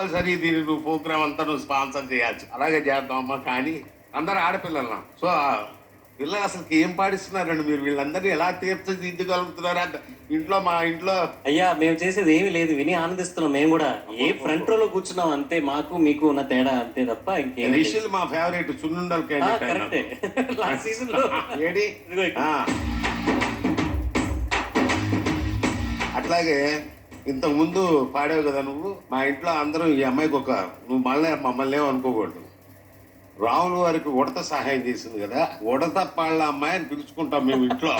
Compulsory దీన్ని నువ్వు programme అంతా నువ్వు స్పాన్సర్ చేయొచ్చు. అలాగే చేద్దామమ్మా. కానీ అందరు ఆడపిల్లలు. సో పిల్లలు అసలు ఏం పాడిస్తున్నారండి మీరు? వీళ్ళందరినీ ఎలా తీర్చిదిద్దగలుగుతున్నారు అంట. మా ఇంట్లో అయ్యా మేము చేసేది ఏమీ లేదు, విని ఆనందిస్తున్నాం. మేము కూడా ఏ ఫ్రంట్ రోలో కూర్చున్నాం అంతే, మాకు మీకు ఉన్న తేడా అంతే తప్ప ఇంకేం. రిషిల్ మా ఫేవరెట్ సున్నుండల్ కరెక్టే. లాస్ట్ సీజన్ లో ఏడి అట్లాగే ఇంతకు ముందు పాడావు కదా నువ్వు. మా ఇంట్లో అందరూ ఈ అమ్మాయికి నువ్వు మమ్మల్ని ఏమనుకోకూడదు, రాముల వారికి ఉడత సహాయం చేసింది కదా, ఉడత పాళ్ళ అమ్మాయి అని పిలుచుకుంటాం మేము ఇంట్లో.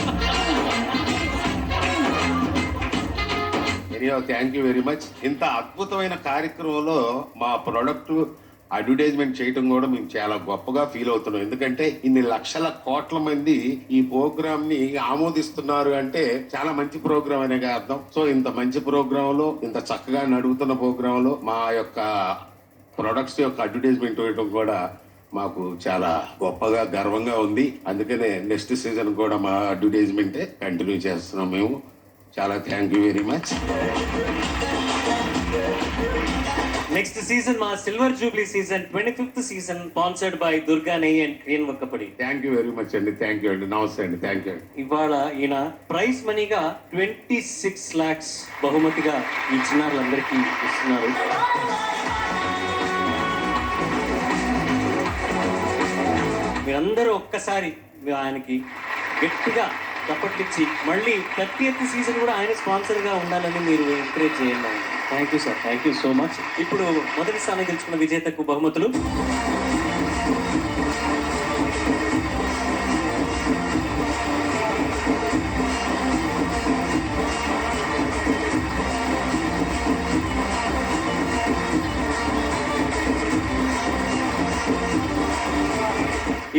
Thank you very much. ఇంత అద్భుతమైన కార్యక్రమంలో మా ప్రొడక్ట్ అడ్వర్టైజ్మెంట్ చేయటం కూడా మేము చాలా గొప్పగా ఫీల్ అవుతున్నాం. ఎందుకంటే ఇన్ని లక్షల కోట్ల మంది ఈ ప్రోగ్రామ్ ని ఆమోదిస్తున్నారు అంటే చాలా మంచి ప్రోగ్రామ్ అనే అర్థం. సో ఇంత మంచి ప్రోగ్రామ్ లో, ఇంత చక్కగా నడుగుతున్న ప్రోగ్రామ్ లో మా యొక్క ప్రొడక్ట్స్ యొక్క అడ్వర్టైజ్మెంట్ వేయడం కూడా మాకు చాలా గొప్పగా గర్వంగా ఉంది. అందుకనే నెక్స్ట్ సీజన్ కూడా మా అడ్వర్టైజ్మెంటే కంటిన్యూ చేస్తున్నాం మేము. చాలా thank you very much. Next season మా silver jubilee season 25th season sponsored by Durga నెయ్యి అండ్ క్రీన్ వక్కపడి. థ్యాంక్ యూ వెరీ మచ్ అండి. థ్యాంక్ యూ అండి. నమస్తే అండి. Thank you. ఇవాళ ఈయన ప్రైజ్ మనీగా 26 lakhs బహుమతిగా ఈ చిన్నారులందరికీ ఇస్తున్నారు. మీరందరూ ఒక్కసారి ఆయనకి గట్టిగా చప్పట్లిచ్చి మళ్ళీ 30th సీజన్ కూడా ఆయన స్పాన్సర్గా ఉండాలని మీరు ఎంకరేజ్ చేయండి. Thank you sir. Thank you so much. ఇప్పుడు మొదటి స్థానం గెలుచుకున్న విజేతకు బహుమతులు.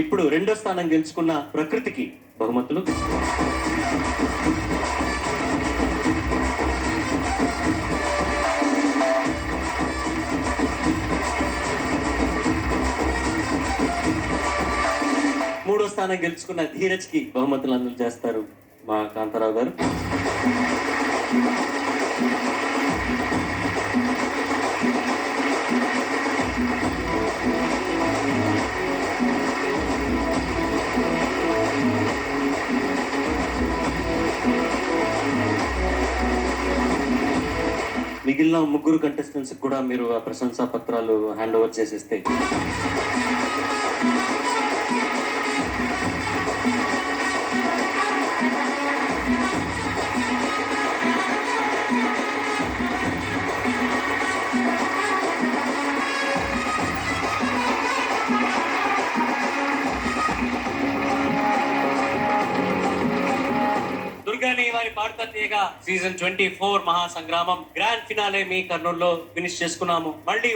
ఇప్పుడు రెండో స్థానం గెలుచుకున్న ప్రకృతికి బహుమతులు. మూడో స్థానం గెలుచుకున్న ధీరజ్ కి బహుమతులు అందజేస్తారు మా కాంతారావు గారు. మిగిలిన ముగ్గురు కంటెస్టెంట్స్ కూడా మీరు ఆ ప్రశంసా పత్రాలు హ్యాండ్ ఓవర్ చేసేస్తే వారి పాడతా తీయగా సీజన్ 24 మహాసంగ్రామం గ్రాండ్ ఫినాలే మీ కర్నూలులో ఫినిష్ చేసుకున్నాము. మళ్ళీ